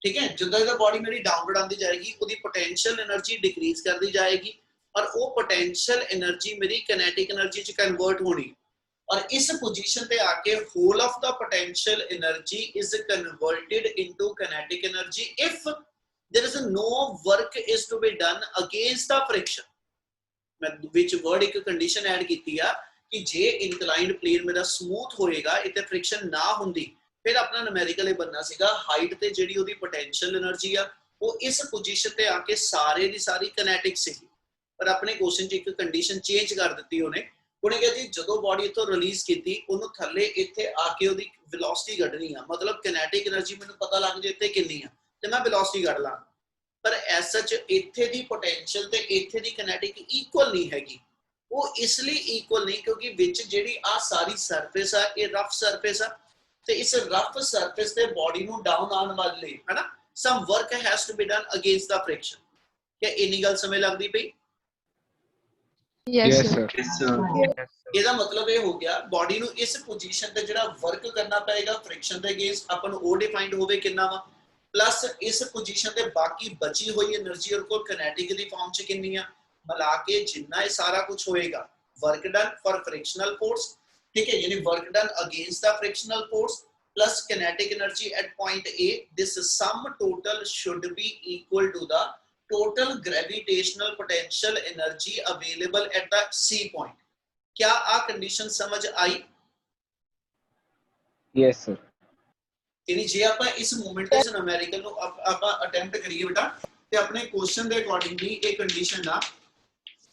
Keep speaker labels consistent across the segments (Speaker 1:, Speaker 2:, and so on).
Speaker 1: ठीक है। जिदा जिदा बॉडी मेरी डाउनवर्ड आती जाएगी उसकी पोटेंशियल एनर्जी डिक्रीज करती जाएगी और वो पोटेंशियल एनर्जी मेरी किनेटिक एनर्जी च कन्वर्ट होनी और इस पोजीशन पे आके whole of the potential energy is converted into kinetic energy if there is no work is to be done against the friction. मैं विच वर्ड एक कंडीशन ऐड कीती आ कि जे इंक्लाइंड प्लेन मेरा स्मूथ होएगा इते फ्रिक्शन ना हुंदी फिर अपना न्यूमेरिकल बनना सीगा हाइट ते जेडी ओदी पोटेंशियल एनर्जी आ वो इस पोजीशन पे आके सारे दी सारी किनेटिक सी पर अपने क्वेश्चन च एक कंडीशन चेंज कर दी उन्हें कहा जी जो बॉडी इतों रिलीज की उन्होंने थले इत्थे आके उहदी वेलोसिटी कढनी आ मतलब किनेटिक एनर्जी मैनूं पता लग जाए इत्थे कितनी आ ते मैं वेलोसिटी कढ ला पर एज सच इत्थे दी पोटेंशियल ते इत्थे दी किनेटिक इक्वल नहीं हैगी। वो इसलिए इक्वल नहीं क्योंकि विच जिहड़ी आ सारी सरफेस आ ये रफ सरफेस आ ते इस रफ सरफेस ते बॉडी नूं डाउन आउण वाले है ना some work has to be done against the friction. क्या इन्नी गल समझ लगदी पई?
Speaker 2: Yes,
Speaker 3: Yes,
Speaker 2: sir.
Speaker 3: sir.
Speaker 1: ਇਹਦਾ मतलब ਇਹ ਹੋ ਗਿਆ ਬॉडी ਨੂੰ ਇਸ ਪੋਜੀਸ਼ਨ ਤੇ ਜਿਹੜਾ ਵਰਕ ਕਰਨਾ ਪਏਗਾ ਫ੍ਰਿਕਸ਼ਨ ਦੇ ਅਗੇਂਸਟ ਆਪਾਂ ਨੂੰ ਉਹ ਡਿਫਾਈਨਡ ਹੋਵੇ ਕਿੰਨਾ ਵਾ ਪਲੱਸ ਇਸ ਪੋਜੀਸ਼ਨ ਤੇ ਬਾਕੀ ਬਚੀ ਹੋਈ એનર્ਜੀ ਔਰ ਕੋਲ ਕਿਨੇਟਿਕ ਦੀ ਫਾਰਮ ਚ ਕਿੰਨੀ ਆ ਮਿਲਾ ਕੇ ਜਿੰਨਾ ਇਹ ਸਾਰਾ ਕੁਝ ਹੋਏਗਾ work done for frictional force ठीक है यानी work done against the frictional force plus kinetic energy at point A this sum total should be equal to the total gravitational potential energy available at the C point। क्या आ condition समझ आई?
Speaker 3: Yes, sir.
Speaker 1: यानी जे आप इस movement इस numerical नु आप attempt करिए बेटा ते अपने क्वेश्चन दे अकॉर्डिंगली एक कंडीशन दा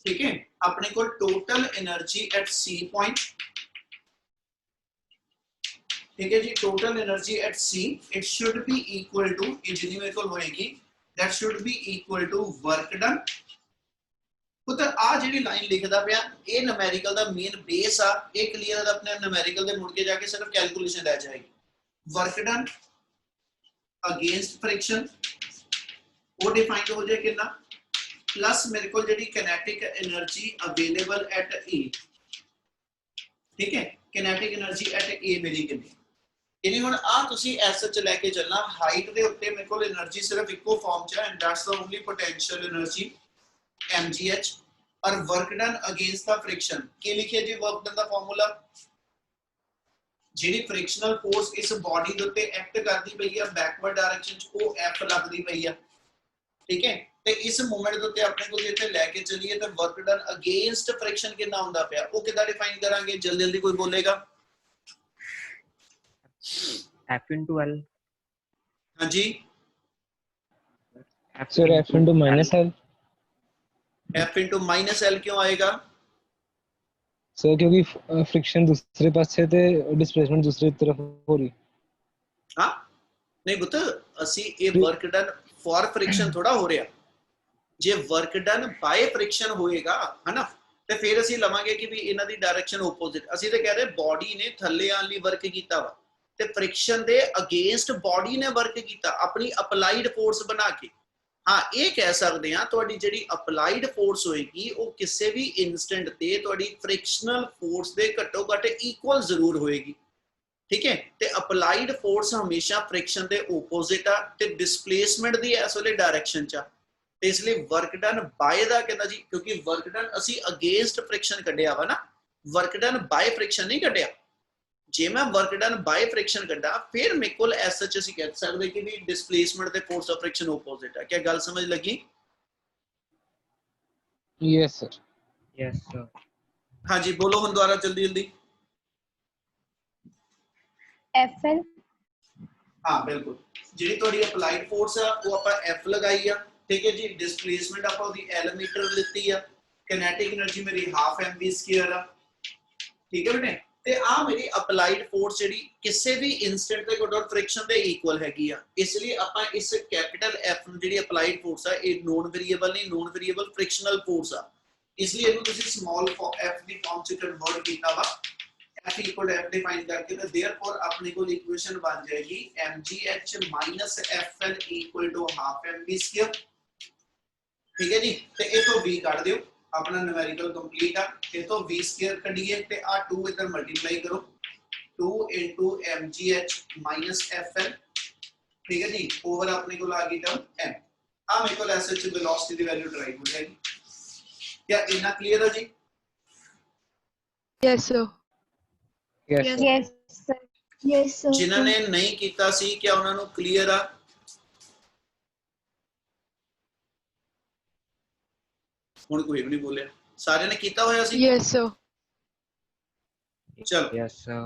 Speaker 1: ठीक है अपने को total energy at C point ठीक है जी total energy at C it should be equal to जितनी मेरे को होएगी that should be equal to work done पुत्र आ जेडी लाइन लिखदा पिया ये न्यूमेरिकल दा मेन बेस आ ये क्लियर अपने न्यूमेरिकल दे मुड़ के जाके सिर्फ कैलकुलेशन रह जाएगी वर्क डन अगेंस्ट फ्रिक्शन वो डिफाइंड हो जाए कितना प्लस मेरे को जेडी kinetic energy available at A ठीक है किनेटिक एनर्जी एट ए मेरी कितनी यानी हुन आ तुसी एसएच लेके चलना हाइट दे उत्ते मेरे को एनर्जी सिर्फ इको फॉर्म च है and that's the only potential energy mgh और work done against the friction के लिखिए जी वर्क डन दा फार्मूला जेडी फ्रिक्शनल फोर्स इस बॉडी दे उत्ते एक्ट करदी पई है बैकवर्ड डायरेक्शन च ओ f लगदी पई है ठीक है ते इस मूवमेंट दे उत्ते अपने को जिथे लेके चलिए ते वर्क डन अगेंस्ट फ्रिक्शन कितना हुंदा पिया ओ किदा डिफाइन करांगे जल्दी जल्दी कोई बोलेगा
Speaker 4: F into L।
Speaker 1: हां जी
Speaker 3: Sir, F into minus L.
Speaker 1: f into minus l क्यों आएगा?
Speaker 3: सर क्योंकि फ्रिक्शन दूसरे पास से ते डिस्प्लेसमेंट दूसरी तरफ हो रही।
Speaker 1: हाँ नहीं पुत्र असी ये वर्क डन फॉर फ्रिक्शन थोड़ा हो रहा जे वर्क डन बाय फ्रिक्शन होएगा है ना ते फिर असी लवांगे कि भी इन्हां दी डायरेक्शन ओपोजिट असी ते कह रहे बॉडी ने थल्ले आने लई वर्क कीता वा ते फ्रिक्शन दे अगेंस्ट बॉडी ने वर्क कीता अपनी अप्लाइड फोर्स बना के। हाँ ये कह सकते हैं तुहाडी जिहड़ी अप्लाइड फोर्स होएगी वो किसी भी इंस्टेंट ते तुहाडी फ्रिक्शनल फोर्स दे घट्टो घट इक्वल जरूर होएगी ठीक है ते अप्लाइड फोर्स हमेशा फ्रिक्शन दे ओपोजिट आ ते डिस्प्लेसमेंट दी इस वेले डायरेक्शन च ते इसलिए वर्क डन बाय दा कहंदा जी क्योंकि वर्क डन असी अगेंस्ट फ्रिक्शन कढिया वा ना वर्क डन बाय फ्रिक्शन नहीं कढिया जे मैं वर्क डन बाय फ्रिक्शन कढा फिर मेरे को एसएच ਅਸੀਂ कह सकते कि भी डिस्प्लेसमेंट ते फोर्स ऑफ फ्रिक्शन ओपोजिट है। क्या गल समझ लगी?
Speaker 3: Yes, sir.
Speaker 4: Yes, sir।
Speaker 1: हाँ जी बोलो हुन दोबारा जल्दी जल्दी।
Speaker 2: FL
Speaker 1: हाँ बिल्कुल जी थोड़ी अप्लाइड फोर्स है वो आप एफ लगाई है ठीक है जी डिस्प्लेसमेंट आप एल मीटर लीती है किनेटिक एनर्जी मेरी हाफ mv स्क्वायर है ठीक है बेटे ते आ मेरी अप्लाइड फोर्स जेडी किसी भी इंस्टेंट ते कोई फ्रिक्शन दे इक्वल हैगी आ इसलिए ਆਪਾਂ इस कैपिटल F ਨੂੰ ਜਿਹੜੀ ਅਪਲਾਈਡ ਫੋਰਸ ਆ ਇਹ ਨੋਨ ਵੇਰੀਏਬਲ ਨਹੀਂ ਨੋਨ ਵੇਰੀਏਬਲ ਫ੍ਰਿਕਸ਼ਨਲ ਫੋਰਸ ਆ इसलिए ਇਹਨੂੰ ਤੁਸੀਂ ਸਮਾਲ f ਦੀ ਫਾਰਮ ਚ ਕਨਵਰਟ ਕੀਤਾ ਵਾ f equal to f define करके तो देयरफॉर अपने को इक्वेशन बन जाएगी mgh minus fl equal to half mv square ठीक है जी ते ये तो v काट दियो अपना न्यूमेरिकल कंप्लीट है ये तो v स्क्वायर कढिए ते आ 2 इधर मल्टीप्लाई करो 2 into mgh minus fl ठीक है जी ओवर अपने को आ गई टर्म m आ मेरे को एसएच वेलोसिटी दी वैल्यू ड्राइव हो जाएगी क्या इतना क्लियर है जी
Speaker 2: Yes, sir.
Speaker 3: yes sir
Speaker 2: Yes, sir. Yes, sir.
Speaker 1: जिन्होंने नहीं कीता सी क्या ਉਹਨਾਂ ਨੂੰ क्लियर आ ਹੁਣ ਕੋਈ ਵੀ ਨਹੀਂ ਬੋਲਿਆ ਸਾਰਿਆਂ ਨੇ ਕੀਤਾ ਹੋਇਆ ਸੀ
Speaker 2: Yes, sir.
Speaker 1: ਚਲੋ
Speaker 4: Yes, sir.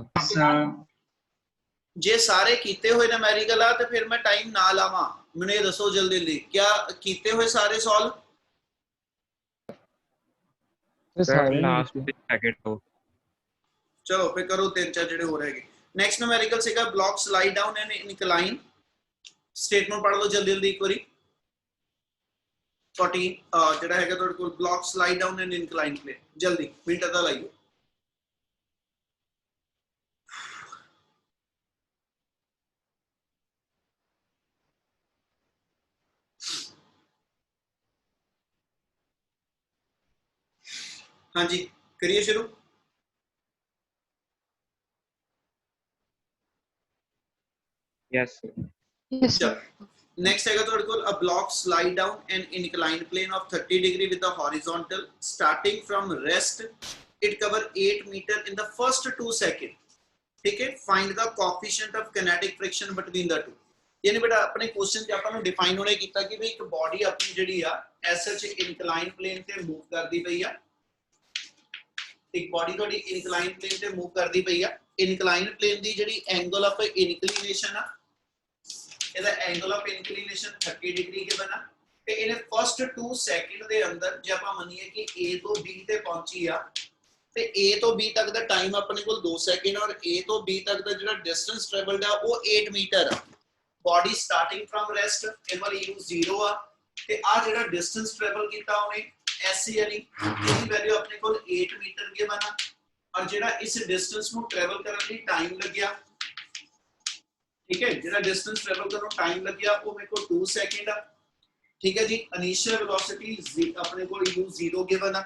Speaker 1: ਜੇ ਸਾਰੇ ਕੀਤੇ ਹੋਏ ਨੁਮੈਰੀਕਲ ਆ ਤੇ ਫਿਰ ਮੈਂ ਟਾਈਮ ਨਾ ਲਾਵਾਂ ਮੈਨੂੰ ਇਹ ਦੱਸੋ ਜਲਦੀ ਜਲਦੀ ਕਿਆ ਕੀਤੇ ਹੋਏ ਸਾਰੇ ਸੋਲਵ
Speaker 3: तो
Speaker 4: Sir,
Speaker 3: सारे
Speaker 4: last
Speaker 3: नहीं
Speaker 4: packet हो.
Speaker 1: ਚਲੋ ਫਿਰ ਕਰੋ ਤਿੰਨ ਚਾਰ ਜਿਹੜੇ ਹੋ ਰਹੇਗੇ ਨੈਕਸਟ ਨੁਮੈਰੀਕਲ ਸੀਗਾ block slide down and incline statement ਪੜ੍ਹ ਲਓ ਜਲਦੀ ਜਲਦੀ ਇੱਕ ਵਾਰੀ 40 ਜਿਹੜਾ ਹੈਗਾ ਤੁਹਾਡੇ ਕੋਲ block slide down and incline play ਜਲਦੀ ਮਿੰਟ ਦਾ ਲਾਈਓ हाँ जी करिए शुरू
Speaker 4: Yes, sir.
Speaker 2: Yes, sir.
Speaker 1: Next हैगा ਤੁਹਾਡੇ ਕੋਲ a block slide down an inclined plane of 30 degree with the horizontal starting from rest it cover 8 meter in the first 2 second ठीक है find the coefficient of kinetic friction between the two यानी बेटा अपने question ਚ ਆਪਾਂ ਨੂੰ define ਹੋਣੇ ਕੀਤਾ ਕਿ ਵੀ ਇੱਕ ਬਾਡੀ ਆਪਣੀ ਜਿਹੜੀ ਆ ਐਸਐਚ ਇਨਕਲਾਈਨ ਪਲੇਨ ਤੇ ਮੂਵ ਕਰਦੀ ਪਈ ਆ ਇੱਕ ਬਾਡੀ ਤੁਹਾਡੀ ਇਨਕਲਾਈਨ ਪਲੇਨ ਤੇ ਮੂਵ ਕਰਦੀ ਪਈ ਆ ਇਨਕਲਾਈਨ ਪਲੇਨ ਦੀ ਜਿਹੜੀ ਐਂਗਲ ਆਫ ਇਨਕਲੀਨੇਸ਼ਨ ਆ ਇਹਦਾ ਐਂਗਲ ਆਫ ਇਨਕਲੀਨੇਸ਼ਨ 30 ਡਿਗਰੀ ਗਿਵਨ ਆ ਤੇ ਇਹਨੇ ਫਸਟ 2 ਸੈਕਿੰਡ ਦੇ ਅੰਦਰ ਜੇ ਆਪਾਂ ਮੰਨੀਏ ਕਿ A ਤੋਂ B ਤੇ ਪਹੁੰਚੀ ਆ ਤੇ A ਤੋਂ B ਤੱਕ ਦਾ ਟਾਈਮ ਆਪਣੇ ਕੋਲ 2 ਸੈਕਿੰਡ ਔਰ A ਤੋਂ B ਤੱਕ ਦਾ ਜਿਹੜਾ ਡਿਸਟੈਂਸ ਟਰੈਵਲਡ ਆ ਉਹ 8 ਮੀਟਰ ਆ ਬਾਡੀ ਸਟਾਰਟਿੰਗ ਫਰਮ ਰੈਸਟ ਇਹ ਵਾਲੀ U 0 ਆ ਤੇ ਆ ਜਿਹੜਾ ਡਿਸਟੈਂਸ ਟਰੈਵਲ ਕੀਤਾ ਉਹਨੇ SC ਵਾਲੀ ਇਹਦੀ ਵੈਲਿਊ ਆਪਣੇ ਕੋਲ 8 ਮੀਟਰ ਗਿਵਨ ਆ ਔਰ ਜਿਹੜਾ ਇਸ ਡਿਸਟੈਂਸ ਨੂੰ ਟਰੈਵਲ ਕਰਨ ਲਈ ਟਾਈਮ ਲੱਗਿਆ ठीक है ਜਿਹੜਾ ਡਿਸਟੈਂਸ ਟਰੈਵਲ ਕਰਨ ਟਾਈਮ ਲੱਗਿਆ ਉਹ ਮੇਰੇ ਕੋਲ 2 ਸੈਕਿੰਡ ਆ ਠੀਕ ਹੈ ਜੀ ਇਨੀਸ਼ੀਅਲ ਵੈਲੋਸਿਟੀ ਆਪਣੇ ਕੋਲ u0 ਗਿਵਨ ਆ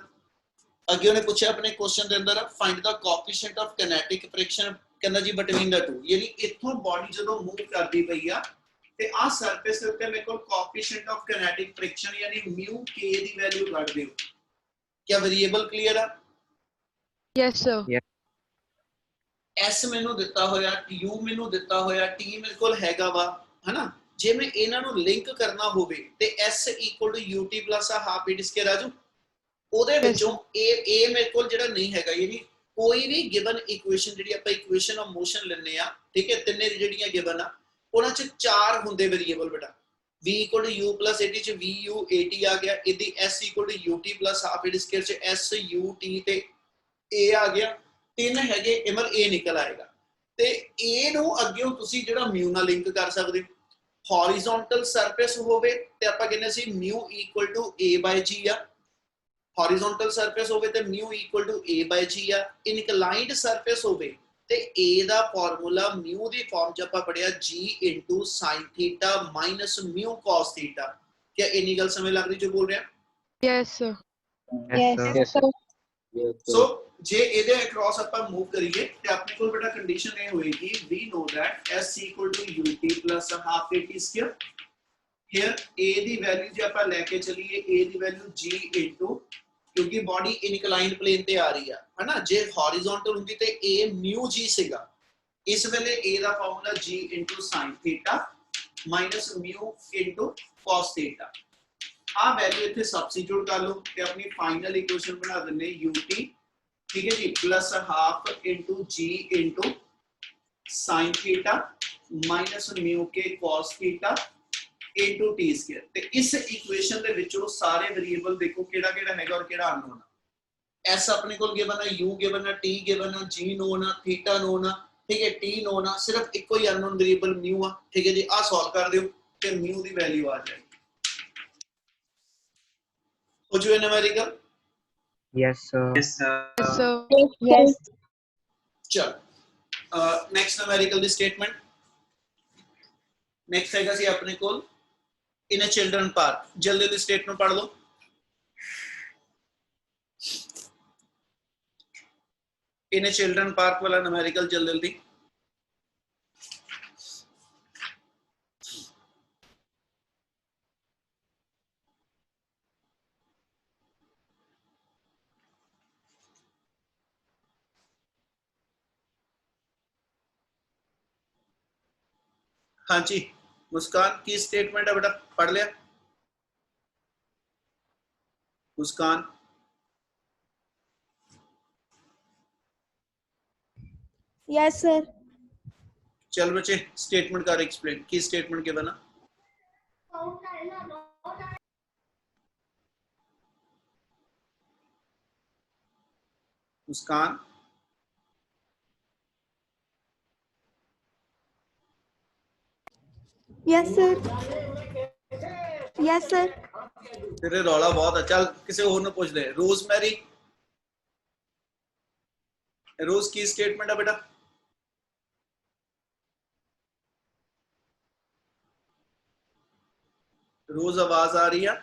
Speaker 1: ਅੱਗੇ ਉਹਨੇ ਪੁੱਛਿਆ ਆਪਣੇ ਕੁਐਸਚਨ ਦੇ ਅੰਦਰ ਫਾਈਂਡ ਦਾ ਕੋਐਫੀਸ਼ੀਐਂਟ ਆਫ ਕਾਈਨੈਟਿਕ ਫ੍ਰਿਕਸ਼ਨ ਕਹਿੰਦਾ ਜੀ ਬਿਟਵੀਨ ਦਾ ਟੂ ਯਾਨੀ ਇੱਥੋਂ ਬਾਡੀ ਜਦੋਂ ਮੂਵ ਕਰਦੀ ਪਈ ਆ ਤੇ ਆ ਸਰਫੇਸ ਦੇ ਉੱਤੇ ਮੇਰੇ ਕੋਲ ਕੋਐਫੀਸ਼ੀਐਂਟ ਆਫ ਕਾਈਨੈਟਿਕ ਫ੍ਰਿਕਸ਼ਨ ਯਾਨੀ μ k ਦੀ ਵੈਲਿਊ ਕੱਢ ਦਿਓ ਕੀ ਵੇਰੀਏਬਲ ਕਲੀਅਰ ਆ
Speaker 2: Yes, sir.
Speaker 1: S ਮੈਨੂੰ ਦਿੱਤਾ ਹੋਇਆ U ਮੈਨੂੰ ਦਿੱਤਾ ਹੋਇਆ T ਮੇਰੇ ਕੋਲ ਹੈਗਾ ਵਾ ਹਨਾ ਜੇ ਮੈਂ ਇਹਨਾਂ ਨੂੰ ਲਿੰਕ ਕਰਨਾ ਹੋਵੇ ਤੇ S UT plus a half a square ਆਜੂ ਉਹਦੇ ਵਿੱਚੋਂ A ਮੇਰੇ ਕੋਲ ਜਿਹੜਾ ਨਹੀਂ ਹੈਗਾ ਯਾਨੀ ਕੋਈ ਵੀ ਗਿਵਨ ਇਕੁਏਸ਼ਨ ਜਿਹੜੀ ਆਪਾਂ ਇਕੁਏਸ਼ਨ ਆਫ ਮੋਸ਼ਨ ਲੈਣੇ ਆ ਠੀਕ ਹੈ ਤਿੰਨੇ ਜਿਹੜੀਆਂ ਗਿਵਨ ਆ ਉਹਨਾਂ ਚ ਚਾਰ ਹੁੰਦੇ ਵੇਰੀਏਬਲ ਬੇਟਾ V U plus AT ਚ VU AT ਆ ਗਿਆ ਇਹਦੀ S UT plus half a square ਚ SUT ਤੇ A ਆ ਗਿਆ ਤਿੰਨ ਹੈਗੇ ਇਮਲ A ਨਿਕਲ ਆਏਗਾ ਤੇ A ਨੂੰ ਅੱਗੇ ਤੁਸੀਂ ਜਿਹੜਾ μ ਨਾਲ ਲਿੰਕ ਕਰ ਸਕਦੇ ਹੋ ਹੌਰੀਜ਼ੌਂਟਲ ਸਰਫੇਸ ਹੋਵੇ ਤੇ ਆਪਾਂ ਕਹਿੰਦੇ ਸੀ μ A/g ਆ ਹੌਰੀਜ਼ੌਂਟਲ ਸਰਫੇਸ ਹੋਵੇ ਤੇ μ A/g ਆ ਇਨਕਲਾਈਨਡ ਸਰਫੇਸ ਹੋਵੇ ਤੇ A the formula μ the farm ਚ ਆਪਾਂ ਪੜਿਆ g sin θ minus μ cos θ क्या ਇੰਨੀ ਗੱਲ ਸਮਝ ਲੱਗ ਰਹੀ ਜੋ ਬੋਲ ਰਿਹਾ
Speaker 2: Yes, sir.
Speaker 4: Yes, sir.
Speaker 1: ਸੋ ਜੇ ਇਹਦੇ ਅਕ੍ਰੋਸ ਆਪਾਂ ਮੂਵ ਕਰੀਏ ਤੇ ਆਪਣੇ ਕੋਲ ਬੇਟਾ ਕੰਡੀਸ਼ਨ ਇਹ ਹੋਏਗੀ we know that s ut plus half at square here a the value ਜੇ ਆਪਾਂ ਲੈ ਕੇ ਚਲੀਏ a ਦੀ ਵੈਲਿਊ g ਕਿਉਂਕਿ ਬਾਡੀ ਇਨਕਲਾਈਨਡ ਪਲੇਨ ਤੇ ਆ ਰਹੀ ਆ ਹਨਾ ਜੇ ਹੌਰੀਜ਼ੌਂਟਲ ਹੁੰਦੀ ਤੇ a μ g ਸੀਗਾ ਇਸ ਵੇਲੇ a the formula g sin θ minus μ cos θ ਆ ਵੈਲਿਊ ਇੱਥੇ ਸਬਸਟੀਟਿਊਟ ਕਰ ਲਓ ਤੇ ਆਪਣੀ ਫਾਈਨਲ ਇਕੁਏਸ਼ਨ ਬਣਾ ਦਿੰਨੇ ut ठीक है जी plus half into G into sine theta minus mu K cos theta into T square ते इस इक्वेशन ਦੇ ਵਿੱਚੋਂ ਸਾਰੇ ਵੇਰੀਏਬਲ ਦੇਖੋ ਕਿਹੜਾ ਕਿਹੜਾ ਹੈਗਾ ਔਰ ਕਿਹੜਾ ਅਨਨੋਨ ਆ s ਆਪਣੇ ਕੋਲ ਗਿਵਨ ਹੈ u ਗਿਵਨ ਹੈ t ਗਿਵਨ ਹੈ g ਨੋਨ ਆ ਥੀਟਾ ਨੋਨ ਆ ਠੀਕ ਹੈ t ਨੋਨ ਆ ਸਿਰਫ ਇੱਕੋ ਹੀ ਅਨਨੋਨ ਵੇਰੀਏਬਲ μ ਆ ਠੀਕ ਹੈ ਜੀ ਆ ਸੋਲਵ ਕਰ ਦਿਓ ਤੇ μ ਦੀ ਵੈਲਿਊ ਆ ਜਾਏਗੀ ਹੋ ਜੂਏ numerical
Speaker 4: Yes, sir.
Speaker 2: Yes, sir.
Speaker 5: Yes.
Speaker 1: चलो नेक्स्ट न्यूमेरिकल दी स्टेटमेंट नेक्स्ट हैगा सी अपने कोल इन अ चिल्ड्रन पार्क जल्दी जल्दी स्टेटमेंट पढ़ लो इन अ चिल्ड्रन पार्क वाला न्यूमेरिकल जल्दी जल्दी हाँ जी मुस्कान की स्टेटमेंट है बेटा, पढ़ लिया मुस्कान?
Speaker 5: Yes, sir.
Speaker 1: चल बच्चे स्टेटमेंट कर एक्सप्लेन, की स्टेटमेंट के बना मुस्कान?
Speaker 5: Yes, sir. Yes, sir.
Speaker 1: तेरे रौला बहुत है, चल किसी और ने पूछ ले। रोज मैरी, रोज की स्टेटमेंट है बेटा? रोज आवाज आ रही है?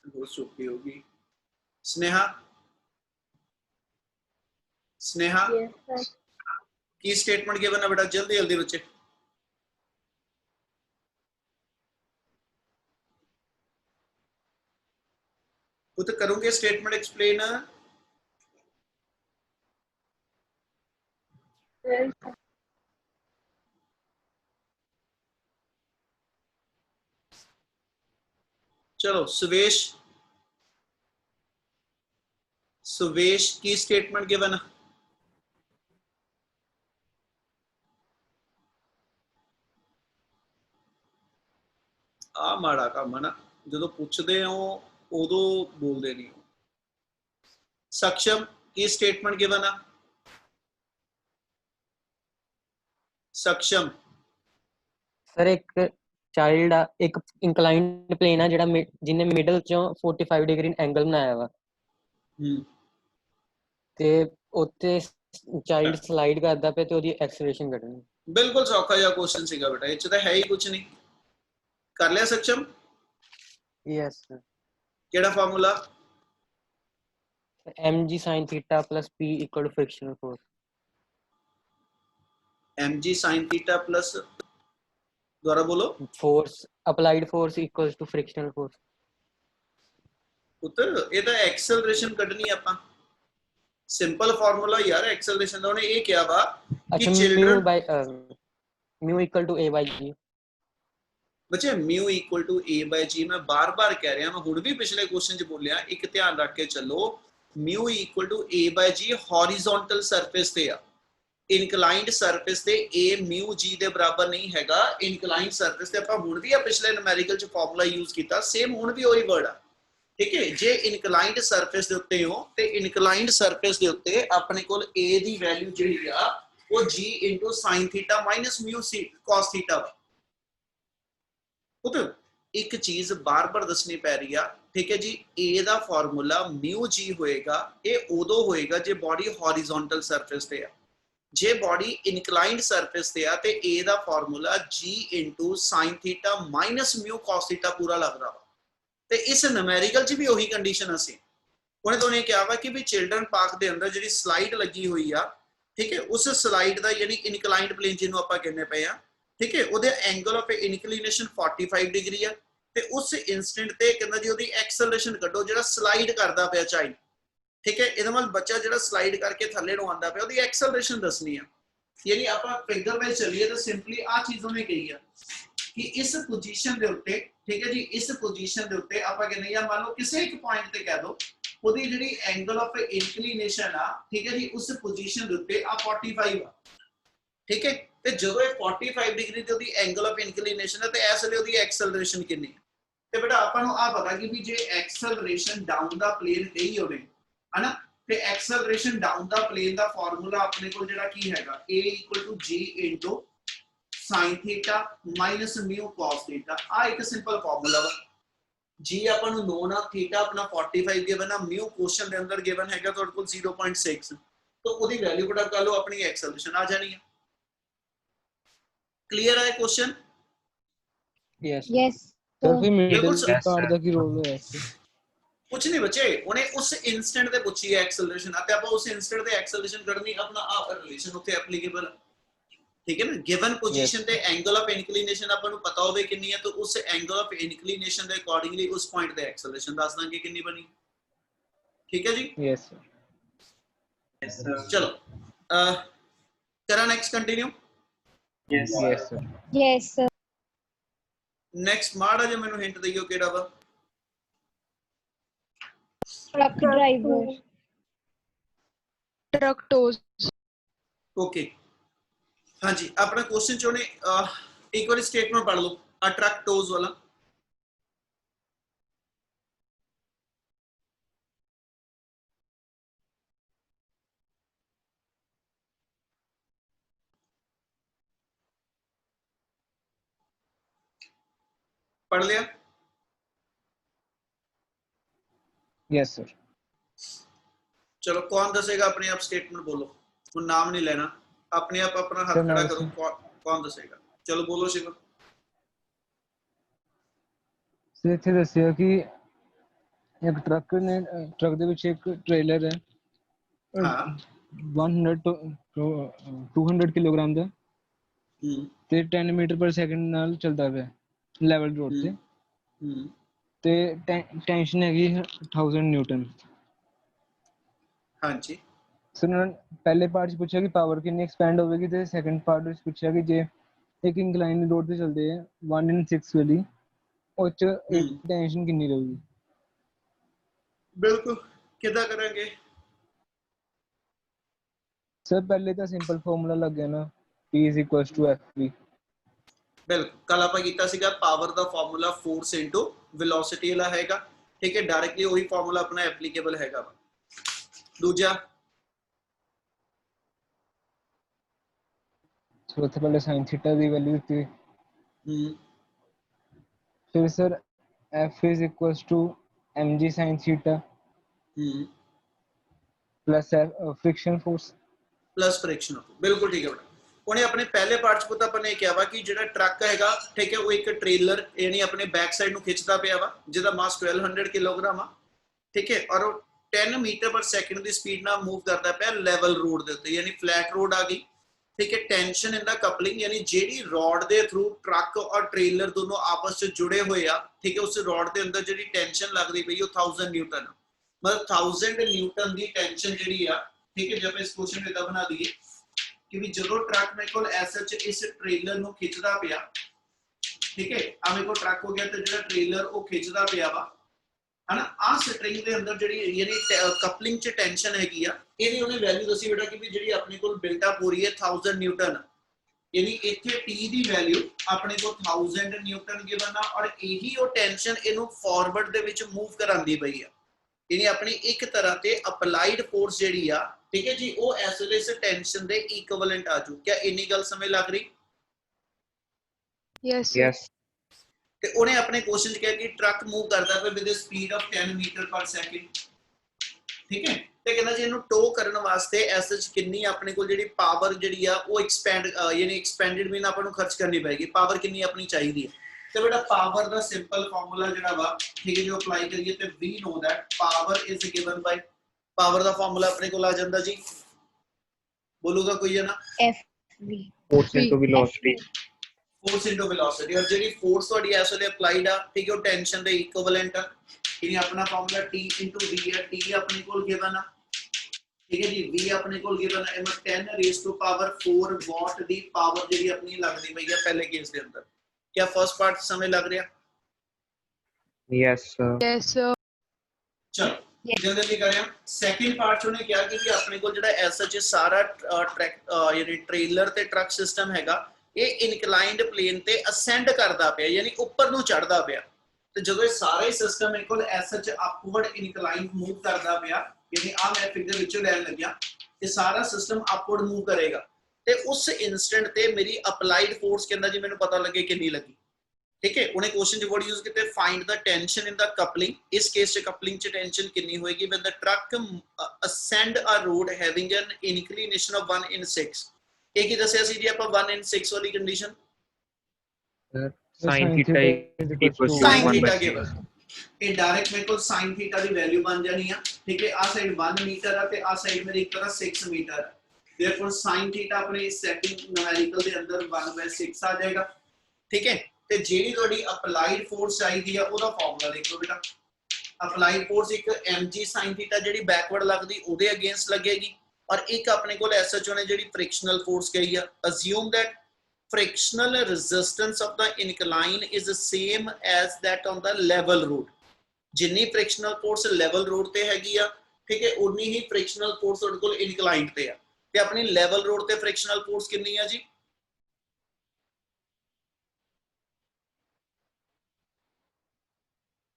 Speaker 1: रोज चुप्पी होगी। Sneha, Sneha
Speaker 5: Yes, sir.
Speaker 1: की स्टेटमेंट के बना बेटा, जल्दी जल्दी बच्चे। खुद करूंगे स्टेटमेंट एक्सप्लेन।
Speaker 5: Yes.
Speaker 1: चलो सुवेश, सुवेश की स्टेटमेंट के बना। आ माड़ा काम है ना, जो पूछते हो उदो बोलते नहीं हो। सक्षम की स्टेटमेंट के बना। सक्षम
Speaker 6: सर एक ਚਾਈਲਡ ਆ, ਇੱਕ ਇੰਕਲਾਈਨਡ ਪਲੇਨ ਆ ਜਿਹੜਾ ਜਿਹਨੇ ਮਿਡਲ ਚੋਂ 45 ਡਿਗਰੀ ਐਂਗਲ ਬਣਾਇਆ ਵਾ ਤੇ ਉੱਤੇ ਚਾਈਲਡ ਸਲਾਈਡ ਕਰਦਾ ਪਿਆ ਤੇ ਉਹਦੀ ਐਕਸਲਰੇਸ਼ਨ ਕੱਢਣੀ।
Speaker 1: बिल्कुल सौखा जिहा क्वेश्चन सीगा बेटा, इच तो है ही कुछ नहीं। कर लिया सक्षम?
Speaker 6: Yes sir.
Speaker 1: केड़ा formula?
Speaker 6: mg sin theta plus p equal to frictional force।
Speaker 1: mg sin theta plus, दोबारा बोलो।
Speaker 6: force applied force equals to frictional force।
Speaker 1: पुत्र ये तो एक्सेलरेशन कढनी है आपां, सिंपल फार्मूला यार एक्सेलरेशन दा। उन्हें ये क्या वा कि
Speaker 6: अच्छा
Speaker 1: children
Speaker 6: mu equal to a by g।
Speaker 1: बच्चे mu equal to A by G, मैं बार बार कह रहा, मैं हुण भी पिछले क्वेश्चन च बोलिया, एक ध्यान रख के चलो, mu equal to A by G horizontal surface ते आ, इनकलाइंड सरफेस ते ए म्यू जी दे बराबर नहीं हैगा। इनकलाइंड सरफेस ते आपां हुण भी पिछले न्यूमेरिकल च फार्मूला यूज कीता, सेम हुण भी वही वर्ड आ, ठीक है। जे इनकलाइंड सरफेस दे उत्ते हो ते इनकलाइंड सरफेस दे उत्ते अपने कोल ए दी वैल्यू जिहड़ी आ वो G into sin theta minus mu सी cos थीटा वा। पुत्र एक चीज बार बार दसनी पै रही है, ठीक है जी। ए दा फार्मूला म्यू जी होएगा, ये उदो होएगा जे बॉडी हॉरिजॉन्टल सरफेस ते है। जे बॉडी इनक्लाइंड सरफेस ते है ते ए दा formula G into sin theta minus mu cos theta पूरा लगदा वा। ते इस न्यूमेरिकल च भी वही कंडीशन असी उन्हें तो क्या वा कि भी चिल्ड्रन पार्क दे अंदर जिहड़ी स्लाइड लगी हुई आ, ठीक है, उस स्लाइड दा यानी इनक्लाइंड प्लेन जिन्हों आपां कहने पे आ, ठीक है, ਉਹਦੇ एंगल ऑफ इनक्लिनेशन 45 डिग्री है ਤੇ ਉਸ ਇਨਸਟੈਂਟ ਤੇ ਕਹਿੰਦਾ ਜੀ ਉਹਦੀ ਐਕਸਲਰੇਸ਼ਨ ਕੱਢੋ ਜਿਹੜਾ ਸਲਾਈਡ ਕਰਦਾ ਪਿਆ ਚਾਈਲਡ, ਠੀਕ ਹੈ। ਇਹਦੇ ਨਾਲ ਬੱਚਾ ਜਿਹੜਾ ਸਲਾਈਡ ਕਰਕੇ ਥੱਲੇ ਨੂੰ ਆਂਦਾ ਪਿਆ ਉਹਦੀ ਐਕਸਲਰੇਸ਼ਨ ਦੱਸਣੀ ਆ। ਯਾਨੀ ਆਪਾਂ ਫਿਗਰ ਵਿੱਚ ਚੱਲੀਏ ਤਾਂ ਸਿੰਪਲੀ ਆ ਚੀਜ਼ ਉਹਨੇ ਕਹੀ ਆ ਕਿ ਇਸ ਪੋਜੀਸ਼ਨ ਦੇ ਉੱਤੇ, ਠੀਕ ਹੈ ਜੀ, ਇਸ ਪੋਜੀਸ਼ਨ ਦੇ ਉੱਤੇ ਆਪਾਂ ਕਹਿੰਦੇ ਆ ਮੰਨ ਲਓ ਕਿਸੇ ਇੱਕ ਪੁਆਇੰਟ ਤੇ ਕਹਿ ਦੋ ਉਹਦੀ ਜਿਹੜੀ ਐਂਗਲ ਆਫ ਇਨਕਲਿਨੇਸ਼ਨ ਆ, ਠੀਕ ਹੈ ਜੀ, ਉਸ ਪੋਜੀਸ਼ਨ ਦੇ ਉੱਤੇ ਆ 45 ਆ, ठीक है। ਤੇ ਜਦੋਂ ਇਹ 45 ਡਿਗਰੀ ਤੇ ਉਹਦੀ ਐਂਗਲ ਆਫ ਇਨਕਲਿਨੇਸ਼ਨ ਹੈ ਤੇ ਇਸ ਲਈ ਉਹਦੀ ਐਕਸਲਰੇਸ਼ਨ ਕਿੰਨੀ ਹੈ? ਤੇ ਬੇਟਾ ਆਪਾਂ ਨੂੰ ਆ ਪਤਾ ਕਿ ਵੀ ਜੇ ਐਕਸਲਰੇਸ਼ਨ ਡਾਊਨ ਦਾ ਪਲੇਨ ਕਹੀ ਹੋਵੇ ਹਨਾ, ਤੇ ਐਕਸਲਰੇਸ਼ਨ ਡਾਊਨ ਦਾ ਪਲੇਨ ਦਾ ਫਾਰਮੂਲਾ ਆਪਣੇ ਕੋਲ ਜਿਹੜਾ ਕੀ ਹੈਗਾ a g sin theta minus mu cos theta. ਆ ਇੱਕ ਸਿੰਪਲ ਫਾਰਮੂਲਾ ਵਾ। g ਆਪਾਂ ਨੂੰ ਨੋਨ ਆ, ਥੀਟਾ ਆਪਣਾ 45 ਗਿਵਨ ਆ, ਮਿਊ ਕੁਐਸਚਨ ਦੇ ਅੰਦਰ ਗਿਵਨ ਹੈਗਾ ਤੁਹਾਡੇ ਕੋਲ 0.6, तो ਉਹਦੀ ਵੈਲਿਊ ਪੁੱਟ ਕਰ ਲਓ, ਆਪਣੀ ਐਕਸਲਰੇਸ਼ਨ ਆ ਜਾਣੀ ਹੈ। क्लियर है क्वेश्चन?
Speaker 6: Yes
Speaker 5: Yes.
Speaker 3: सर फिर मिडिल
Speaker 1: बिल्कुल सर।
Speaker 3: पार्ट दा की रोल है ऐसे?
Speaker 1: कुछ नहीं बच्चे, उन्हें उस इंस्टेंट ते पूछी है एक्सेलरेशन, आते आप उस इंस्टेंट ते एक्सेलरेशन करनी, अपना रिलेशन उत्ते एप्लीकेबल, ठीक है ना। गिवन पोजीशन ते एंगल ऑफ इंक्लिनेशन अपन को पता होवे कितनी है, तो उस एंगल ऑफ इंक्लिनेशन दे अकॉर्डिंगली उस पॉइंट ते एक्सेलरेशन दस दांगे कितनी बनी, ठीक है जी।
Speaker 3: Yes sir.
Speaker 4: Yes, sir.
Speaker 1: ਚਲੋ ਕਰਾਂ next continue.
Speaker 4: Yes,
Speaker 3: Yes, sir.
Speaker 5: Yes, sir.
Speaker 1: Next ਮਾੜਾ ਜਿਹਾ ਮੈਨੂੰ ਹਿੰਟ ਦਈਓ ਕਿਹੜਾ ਵਾ।
Speaker 5: Truck driver.
Speaker 2: truck tows,
Speaker 1: okay ਹਾਂਜੀ, ਆਪਣਾ ਕੁਐਸਚਨ ਚ ਉਹਨੇ ਇੱਕ ਵਾਰੀ ਸਟੇਟਮੈਂਟ ਪੜ੍ਹ ਲਓ ਆ ਟਰੱਕ ਟੋਜ਼ ਵਾਲਾ। पढ़ लिया?
Speaker 3: Yes, sir.
Speaker 1: चलो कौन दसेगा अपने आप स्टेटमेंट बोलो, वो नाम नहीं लेना, अपने आप अपना हाथ
Speaker 3: Sir,
Speaker 1: खड़ा
Speaker 3: नाम
Speaker 1: करो।
Speaker 3: से-
Speaker 1: कौन दसेगा? चलो बोलो शिव।
Speaker 3: ਸਰ ਇੱਥੇ ਦੱਸਿਆ ਕਿ ਇੱਕ ਟਰੱਕ ਦੇ ਵਿੱਚ ਇੱਕ ਟ੍ਰੇਲਰ ਹੈ
Speaker 1: हाँ
Speaker 3: 100 ਤੋਂ 200 ਕਿਲੋਗ੍ਰਾਮ ਦਾ ਤੇ 10 ਮੀਟਰ ਪਰ ਸੈਕਿੰਡ ਨਾਲ ਚੱਲਦਾ ਪਿਆ ਲੈਵਲ ਰੋਡ ਤੇ ਤੇ ਟੈਂਸ਼ਨ ਹੈਗੀ 1000 ਨਿਊਟਨ।
Speaker 1: हाँ जी
Speaker 3: ਸਰ ਉਹਨਾਂ ਨੇ ਪਹਿਲੇ ਪਾਰਟ 'ਚ ਪੁੱਛਿਆ ਕਿ ਪਾਵਰ ਕਿੰਨੀ ਐਕਸਪੈਂਡ ਹੋਵੇਗੀ ਤੇ ਸੈਕੰਡ ਪਾਰਟ ਵਿੱਚ ਪੁੱਛਿਆ ਕਿ ਜੇ ਇੱਕ ਇੰਕਲਾਈਨ ਰੋਡ ਤੇ ਚੱਲਦੇ ਆ 1 in 6 ਵਾਲੀ ਉਹ 'ਚ ਟੈਂਸ਼ਨ ਕਿੰਨੀ ਰਹੂਗੀ।
Speaker 1: बिल्कुल किदा करेंगे?
Speaker 3: ਸਰ ਪਹਿਲੇ ਤਾਂ ਸਿੰਪਲ ਫਾਰਮੂਲਾ ਲੱਗ ਗਿਆ ਨਾ P is equals to FV।
Speaker 1: बिल्कुल कल आप कीता सीगा पावर दा फार्मूला फोर्स इनटू वेलोसिटी वाला हैगा, ठीक है, डायरेक्टली वही फार्मूला अपना एप्लीकेबल हैगा। दूजा
Speaker 3: ਸੋ ਉੱਥੇ ਪਹਿਲੇ sin ਥੀਟਾ ਦੀ ਵੈਲਿਊ ਦਿੱਤੀ ਫਿਰ sir F is equals to mg sin theta plus friction force।
Speaker 1: Plus friction, बिल्कुल ठीक है बेटा। ਉਹਨੇ ਆਪਣੇ ਪਹਿਲੇ ਪਾਰਟ ਚ ਪਤਾ ਆਪਾਂ ਨੇ ਕਿਹਾ ਵਾ ਕਿ ਜਿਹੜਾ ਟਰੱਕ ਹੈਗਾ, ਠੀਕ ਹੈ, ਉਹ ਇੱਕ ਟ੍ਰੇਲਰ ਯਾਨੀ ਆਪਣੇ ਬੈਕ ਸਾਈਡ ਨੂੰ ਖਿੱਚਦਾ ਪਿਆ ਵਾ ਜਿਹਦਾ ਮਾਸ 1200 ਕਿਲੋਗ੍ਰਾਮ ਆ, ਠੀਕ ਹੈ, ਔਰ ਉਹ 10 ਮੀਟਰ ਪਰ ਸੈਕਿੰਡ ਦੀ ਸਪੀਡ ਨਾਲ ਮੂਵ ਕਰਦਾ ਪਿਆ ਲੈਵਲ ਰੋਡ ਦੇ ਉੱਤੇ, ਯਾਨੀ ਫਲੈਟ ਰੋਡ ਆ ਗਈ, ਠੀਕ ਹੈ। ਟੈਂਸ਼ਨ ਇਨ ਦਾ ਕਪਲਿੰਗ, ਯਾਨੀ ਜਿਹੜੀ ਰੋਡ ਦੇ ਥਰੂ ਟਰੱਕ ਔਰ ਟ੍ਰੇਲਰ ਦੋਨੋਂ ਆਪਸ ਚ ਜੁੜੇ ਹੋਏ ਆ, ਠੀਕ ਹੈ, ਉਸ ਰੋਡ ਦੇ ਅੰਦਰ ਜਿਹੜੀ ਟੈਂਸ਼ਨ ਲੱਗਦੀ ਪਈ ਉਹ 1000 ਨਿਊਟਨ, ਮਤਲਬ 1000 ਨਿਊਟਨ ਦੀ ਟੈਂਸ਼ਨ ਜਿਹੜੀ ਆ, ठीक है। जब इस क्वेश्चन में बना दिए कि भी जो ट्रक मेरे को एसएच इस ट्रेलर नु खिंचदा पिया, ठीक है, आ मेरे को ट्रक हो गया ते जेड़ा ट्रेलर वो खिंचदा पिया वा, है ना। आ स्ट्रिंग दे अंदर जेडी यानी कपलिंग च टेंशन हैगी आ, एदी ओने वैल्यू दसी बेटा कि भी जेडी अपने को बिल्ट अप हो रही है 1000 न्यूटन, यानी इथे T दी वैल्यू अपने को 1000 न्यूटन गिवन आ, और यही वो टेंशन इनु फॉरवर्ड दे विच मूव करांदी पई आ, यानी अपनी एक तरह से अप्लाइड फोर्स जेडी आ, ठीक है जी, वो इस वेले इस टेंशन दे इक्विवेलेंट आ जू। क्या इन्नी गल समझ लग रही?
Speaker 2: yes sir,
Speaker 4: Yes.
Speaker 1: ते उन्हें अपने क्वेश्चन च कहा कि ट्रक मूव करता है विद स्पीड ऑफ 10 मीटर पर सेकंड, ठीक है, ते कहना जी इनु टो करने वास्ते एस च कितनी अपने को जेडी पावर जेडी आ वो एक्सपेंड यानी एक्सपेंडेड मीन अपन खर्च करनी पएगी, पावर कितनी अपनी चाहिए है। तो बेटा पावर दा सिंपल फार्मूला जेड़ा वा, ठीक है, जो अप्लाई करिए ते we know that power is given by, power दा फार्मूला अपने को आ जांदा जी, बोलूगा कोई है ना,
Speaker 5: FV.
Speaker 4: Force into velocity.
Speaker 1: Force into velocity, और जेडी फोर्स ਤੁਹਾਡੀ ਇਸ ਵੇਲੇ ਅਪਲਾਈਡ ਆ, ਠੀਕ ਹੈ, ਉਹ ਟੈਂਸ਼ਨ ਦੇ ਇਕੁਇਵਲੈਂਟ ਆ, ਯਾਨੀ ਆਪਣਾ ਫਾਰਮੂਲਾ T * V ਹੈ, T ਆਪਣੇ ਕੋਲ ਗਿਵਨ ਆ, ठीक है जी, V अपने को गिवन है 10 रेज़ टू पावर 4 वाट दी पावर जेडी अपनी लगदी पई है पहले केस दे अंदर। क्या फर्स्ट पार्ट समझ लग रहा?
Speaker 4: Yes, sir.
Speaker 2: yes sir,
Speaker 1: चलो जल्दी करें। सेकंड पार्ट उन्होंने क्या कि अपने को जेड़ा एसएच सारा ट्रैक यानी ट्रेलर ते ट्रक सिस्टम हैगा, ये इनक्लाइंड प्लेन ते असेंड करदा पिया, यानी ऊपर नु चढ़दा पिया, ते जदों ये सारे सिस्टम एक कोल एसएच अपवर्ड इनक्लाइंड मूव करदा पिया, यानी आ मैं फिगर विचों लैन लग्या, ये सारा सिस्टम अपवर्ड मूव करेगा, ते उस इंस्टेंट ते मेरी अप्लाइड फोर्स के अंदर जी मैंने पता लगे कितनी लगी, ठीक है। उन्हें क्वेश्चन जो वर्ड यूज किए find the tension in the coupling, इस केस च कपलिंग च टेंशन कितनी होएगी when the truck ascend a road having an inclination of 1 in 6। एक ही दसया सी जी ਆਪਾਂ 1 in 6 वाली condition,
Speaker 4: Sin theta equals to
Speaker 1: sin
Speaker 4: 1
Speaker 1: theta
Speaker 4: by
Speaker 1: given, ये डायरेक्ट मेरे को sin थीटा की वैल्यू बन जानी है, ठीक है। आ साइड 1 मीटर है ते आ साइड मेरी एक तरह 6 मीटर है, देयरफॉर sin थीटा अपने इस सेकंड न्यूमेरिकल के अंदर 1/6 आ जाएगा, ठीक है। ते जेडी थोड़ी अप्लाइड फोर्स चाहिए है ओदा फार्मूला देखो बेटा, अप्लाइड फोर्स एक mg sin theta JD backward लगदी ओदे अगेंस्ट लगेगी, और एक अपने को SHO ने जी फ्रिक्शनल फोर्स कही है। Assume that frictional resistance of the incline is the same as that on the level road। जिन्नी frictional force level road ते हैगी आ, ठीक है, उन्नी ही frictional force तुहाडे कोल incline ते आ। ते अपनी level road ते frictional force कितनी है जी?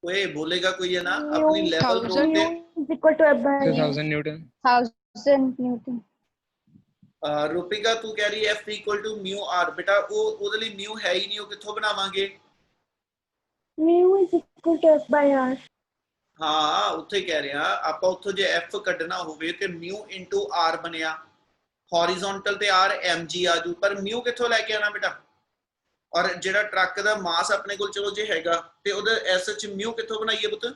Speaker 1: कोई बोलेगा कोई है ना? अपनी level road ते
Speaker 5: is equal to F by
Speaker 3: 1000 newton
Speaker 5: 1000 Newton।
Speaker 1: Rupika तू कह रही है F equal to mu R. बेटा वो ਉਹਦੇ ਲਈ म्यू है ही नहीं, वो कित्थों बनावांगे?
Speaker 5: Mu is equal to F by R।
Speaker 1: हाँ उत्थे कह रहे हैं ਆਪਾਂ ਉੱਥੋਂ ਜੇ F ਕੱਢਣਾ ਹੋਵੇ ਤੇ म्यू into R ਬਣਿਆ, हॉरिजॉन्टल ਤੇ R mg ਆਜੂ, ਪਰ म्यू ਕਿੱਥੋਂ ਲੈ ਕੇ ਆਣਾ बेटा? और ਜਿਹੜਾ ਟਰੱਕ ਦਾ ਮਾਸ ਆਪਣੇ ਕੋਲ ਚਲੋ ਜੇ ਹੈਗਾ ਤੇ ਉਹਦੇ ਐਸਐਚ म्यू ਕਿੱਥੋਂ ਬਣਾਈਏ ਪੁੱਤ?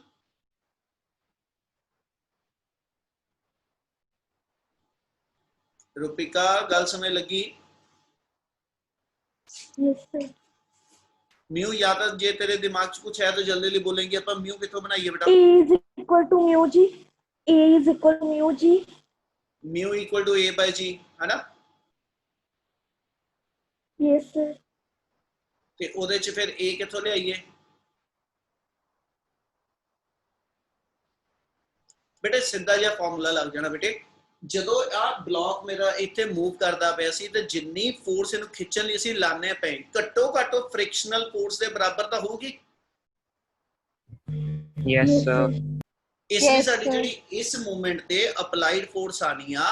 Speaker 1: रूपिका गल समझ लगी?
Speaker 5: Yes sir।
Speaker 1: म्यू या तो जे तेरे दिमाग च कुछ है तो जल्दी जल्दी बोलेंगे अपन म्यू कितों बनाइए बेटा?
Speaker 5: A is equal to mu G। A is equal to mu G।
Speaker 1: Mu equal to A by G है ना?
Speaker 5: Yes sir।
Speaker 1: ते ओदे च फिर A कितों ले आइए बेटे? सीधा जिहा फार्मूला लग जाना बेटे। ਜਦੋਂ ਆ ਬਲੌਕ ਮੇਰਾ ਇੱਥੇ ਮੂਵ ਕਰਦਾ ਪਿਆ ਸੀ ਤੇ ਜਿੰਨੀ ਫੋਰਸ ਇਹਨੂੰ ਖਿੱਚਣ ਲਈ ਅਸੀਂ ਲਾਣੇ ਪਏ, ਘੱਟੋ ਘੱਟ ਫ੍ਰਿਕਸ਼ਨਲ ਫੋਰਸ ਦੇ ਬਰਾਬਰ ਤਾਂ ਹੋਊਗੀ।
Speaker 4: yes sir
Speaker 1: ਇਸ ਲਈ ਸਾਡੀ ਜਿਹੜੀ ਇਸ ਮੂਵਮੈਂਟ ਤੇ ਅਪਲਾਈਡ ਫੋਰਸ ਆਣੀ ਆ,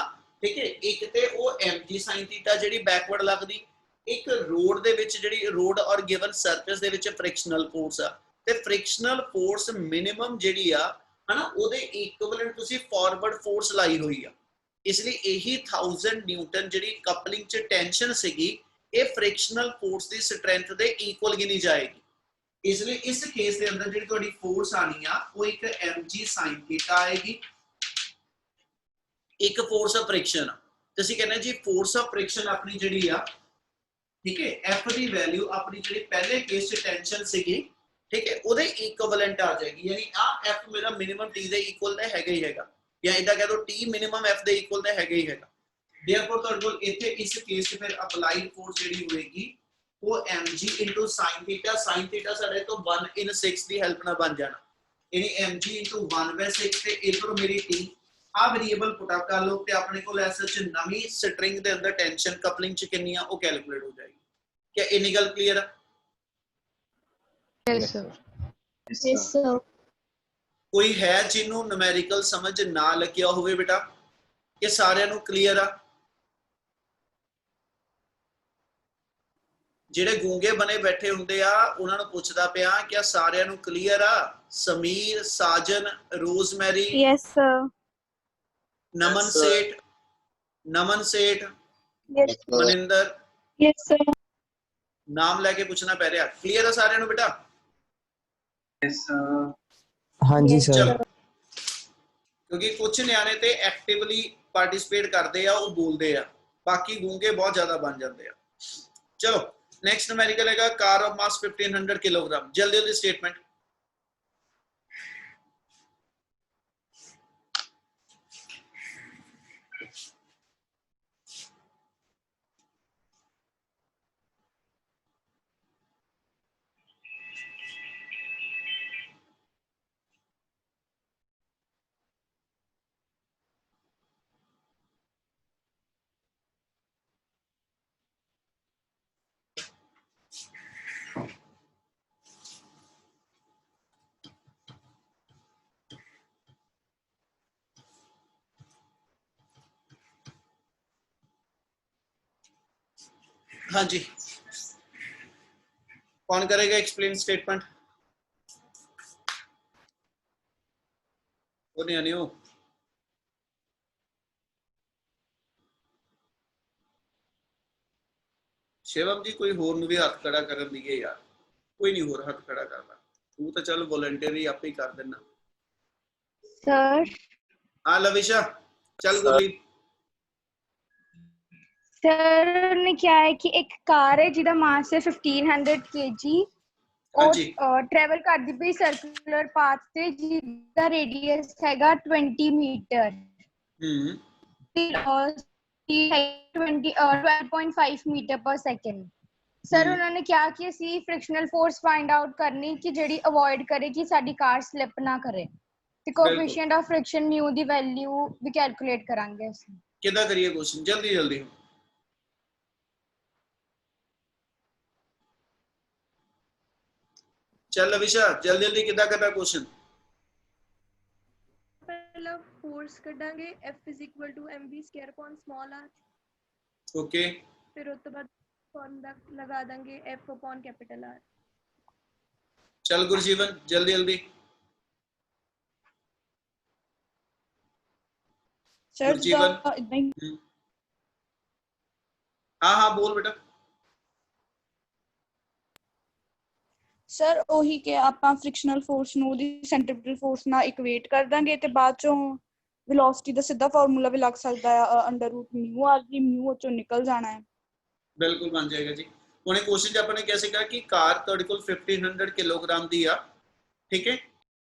Speaker 1: ਠੀਕ ਹੈ, ਇੱਕ ਤੇ ਉਹ mg sin ਥੀਟਾ ਜਿਹੜੀ ਬੈਕਵਰਡ ਲੱਗਦੀ, ਇੱਕ ਰੋਡ ਦੇ ਵਿੱਚ ਜਿਹੜੀ ਰੋਡ ਔਰ ਗਿਵਨ ਸਰਫੇਸ ਦੇ ਵਿੱਚ ਫ੍ਰਿਕਸ਼ਨਲ ਫੋਰਸ ਆ, ਤੇ ਫ੍ਰਿਕਸ਼ਨਲ ਫੋਰਸ ਮਿਨੀਮਮ ਜਿਹੜੀ ਆ ਹਨਾ ਉਹਦੇ ਇਕੁਇਵਲੈਂਟ ਤੁਸੀਂ ਫਾਰਵਰਡ ਫੋਰਸ ਲਾਈ ਹੋਈ ਆ। इसलिए यही 1000 न्यूटन जी कपलिंग च टेंशन सीगी, ये फ्रिक्शनल फोर्स की स्ट्रेंथ के इक्वल गिनी जाएगी। इसलिए इस केस के अंदर जी थोड़ी फोर्स आनी आ वो एक mg sin थीटा आएगी, एक फोर्स ऑफ फ्रिक्शन। तो ਅਸੀਂ कहने जी फोर्स ऑफ फ्रिक्शन अपनी जी आ, ठीक है, f की वैल्यू अपनी जी पहले केस च टेंशन सीगी, ठीक है, ਉਹਦੇ इक्विवेलेंट आ जाएगी, यानी आ f मेरा मिनिमम t ਦੇ इक्वल ਤਾਂ ਹੈਗਾ ਹੀ ਹੈਗਾ, या इदा कह दो t मिनिमम f ਦੇ इक्वल ਤਾਂ ਹੈਗਾ ਹੀ ਹੈਗਾ। देयरफॉर ਤੁਹਾਡੇ ਕੋਲ ਇੱਥੇ ਇਸ ਕੇਸ 'ਚ ਫਿਰ ਅਪਲਾਈਡ ਫੋਰਸ ਜਿਹੜੀ ਹੋਏਗੀ ਉਹ mg sin theta, sin theta ਸਾਡੇ ਤੋਂ 1/6 ਦੀ ਹੈਲਪ ਨਾਲ ਬਣ ਜਾਣਾ, ਯਾਨੀ mg 1/6 ਤੇ ਇਧਰ ਮੇਰੀ t ਆ ਵੇਰੀਏਬਲ ਪੁੱਟ ਅਪ ਕਰ ਲਓ ਤੇ ਆਪਣੇ ਕੋਲ ਐਸਐਚ ਨਵੀਂ ਸਟ੍ਰਿੰਗ ਦੇ ਅੰਦਰ ਟੈਂਸ਼ਨ ਕਪਲਿੰਗ ਚ ਕਿੰਨੀ ਆ ਉਹ ਕੈਲਕੂਲੇਟ ਹੋ ਜਾਏਗੀ। क्या ਇੰਨੀ ਗੱਲ ਕਲੀਅਰ ਆ?
Speaker 2: Yes, sir.
Speaker 5: Yes sir।
Speaker 1: कोई है जिन्हों न्यूमेरिकल समझ ना लग्या होवे बेटा? ये सारिਆਂ ਨੂੰ क्लियर आ? ਜਿਹੜੇ ਗੂੰਗੇ ਬਣੇ ਬੈਠੇ ਹੁੰਦੇ ਆ ਉਹਨਾਂ ਨੂੰ ਪੁੱਛਦਾ ਪਿਆ ਕਿ ਸਾਰਿਆਂ ਨੂੰ ਕਲੀਅਰ ਆ? ਸਮੀਰ, ਸਾਜਨ, ਰੋਜ਼ਮੈਰੀ,
Speaker 5: Yes sir।
Speaker 1: ਨਮਨ ਸੇਠ, ਨਮਨ ਸੇਠ,
Speaker 5: Yes sir।
Speaker 1: Maninder,
Speaker 5: Yes sir।
Speaker 1: ਨਾਮ ਲੈ ਕੇ ਪੁੱਛਣਾ ਪੈ ਰਿਹਾ। ਕਲੀਅਰ ਆ ਸਾਰਿਆਂ ਨੂੰ ਬੇਟਾ?
Speaker 6: ਹਾਂਜੀ ਸਰ।
Speaker 1: क्योंकि कुछ न्याणे ते एक्टिवली पार्टिसिपेट करते हैं, वो बोलते हैं, बाकी गूंगे बहुत ज्यादा बन जाते हैं। चलो नेक्स्ट न्यूमेरिकल है कार ऑफ मास 1500 किलोग्राम। जल्दी जल्दी स्टेटमेंट। हाँ जी, कौन करेगा एक्सप्लेन स्टेटमेंट? वो नहीं आनी हो। शिवम जी कोई होर नूं भी हाथ खड़ा करन दीए यार, कोई नहीं होर हाथ खड़ा करना, तू तो चल वॉलंटियर आप ही कर देना।
Speaker 5: सर
Speaker 1: हाँ लविशा चल गोली।
Speaker 5: सर ने क्या है कि एक कार है जिदा मास है 1500 kg
Speaker 1: हाँ
Speaker 5: और
Speaker 1: जी
Speaker 5: ट्रैवल करदी पई सर्कुलर पाथ ते जिदा रेडियस हैगा 20 मीटर। 12.5 मीटर पर सेकंड। सर उन्होंने क्या कि ਅਸੀਂ फ्रिक्शनल फोर्स फाइंड आउट करनी कि ਜਿਹੜੀ ਅਵੋਇਡ ਕਰੇ ਕਿ ਸਾਡੀ ਕਾਰ ਸਲਿਪ ਨਾ ਕਰੇ ਤੇ coefficient of friction μ the value we calculate ਕਰਾਂਗੇ ਅਸੀਂ।
Speaker 1: ਕਿੱਦਾਂ ਕਰੀਏ ਕੁਐਸਚਨ? ਜਲਦੀ ਜਲਦੀ। ਚੱਲ ਲਵਿਸ਼ਾ ਜਲਦੀ ਜਲਦੀ ਕਿੱਦਾਂ ਕਰਦਾ ਕੁਐਸਚਨ?
Speaker 7: ਪਹਿਲਾਂ ਫੋਰਸ ਕੱਢਾਂਗੇ F mv² upon small r।
Speaker 1: Okay,
Speaker 7: ਫਿਰ ਉਸ ਤੋਂ ਬਾਅਦ ਫਾਰਮੂਲਾ ਲਗਾ ਦਾਂਗੇ F upon capital R।
Speaker 1: ਚੱਲ ਗੁਰਜੀਵਨ ਜਲਦੀ ਜਲਦੀ।
Speaker 8: ਸਰ
Speaker 1: ਗੁਰਜੀਵਨ ਹਾਂ ਹਾਂ ਬੋਲ ਬੇਟਾ।
Speaker 8: ਸਰ ਉਹੀ ਕਿ ਆਪਾਂ ਫ੍ਰਿਕਸ਼ਨਲ ਫੋਰਸ ਨੂੰ ਉਹਦੀ ਸੈਂਟਰੀਪੀਟਲ ਫੋਰਸ ਨਾਲ ਇਕੁਏਟ ਕਰ ਦਾਂਗੇ ਤੇ ਬਾਅਦ ਚੋਂ ਵੈਲੋਸਿਟੀ ਦਾ ਸਿੱਧਾ ਫਾਰਮੂਲਾ ਵੀ ਲੱਗ ਸਕਦਾ ਹੈ √μr ਦੀ μ ਚੋਂ ਨਿਕਲ ਜਾਣਾ ਹੈ।
Speaker 1: ਬਿਲਕੁਲ ਬਣ ਜਾਏਗਾ ਜੀ। ਉਹਨੇ ਕੁਐਸਚਨ 'ਚ ਆਪਾਂ ਨੇ ਕਿਹਾ ਸੀਗਾ ਕਿ ਕਾਰ ਤੁਹਾਡੇ ਕੋਲ 1500 ਕਿਲੋਗ੍ਰਾਮ ਦੀ ਆ, ਠੀਕ ਹੈ,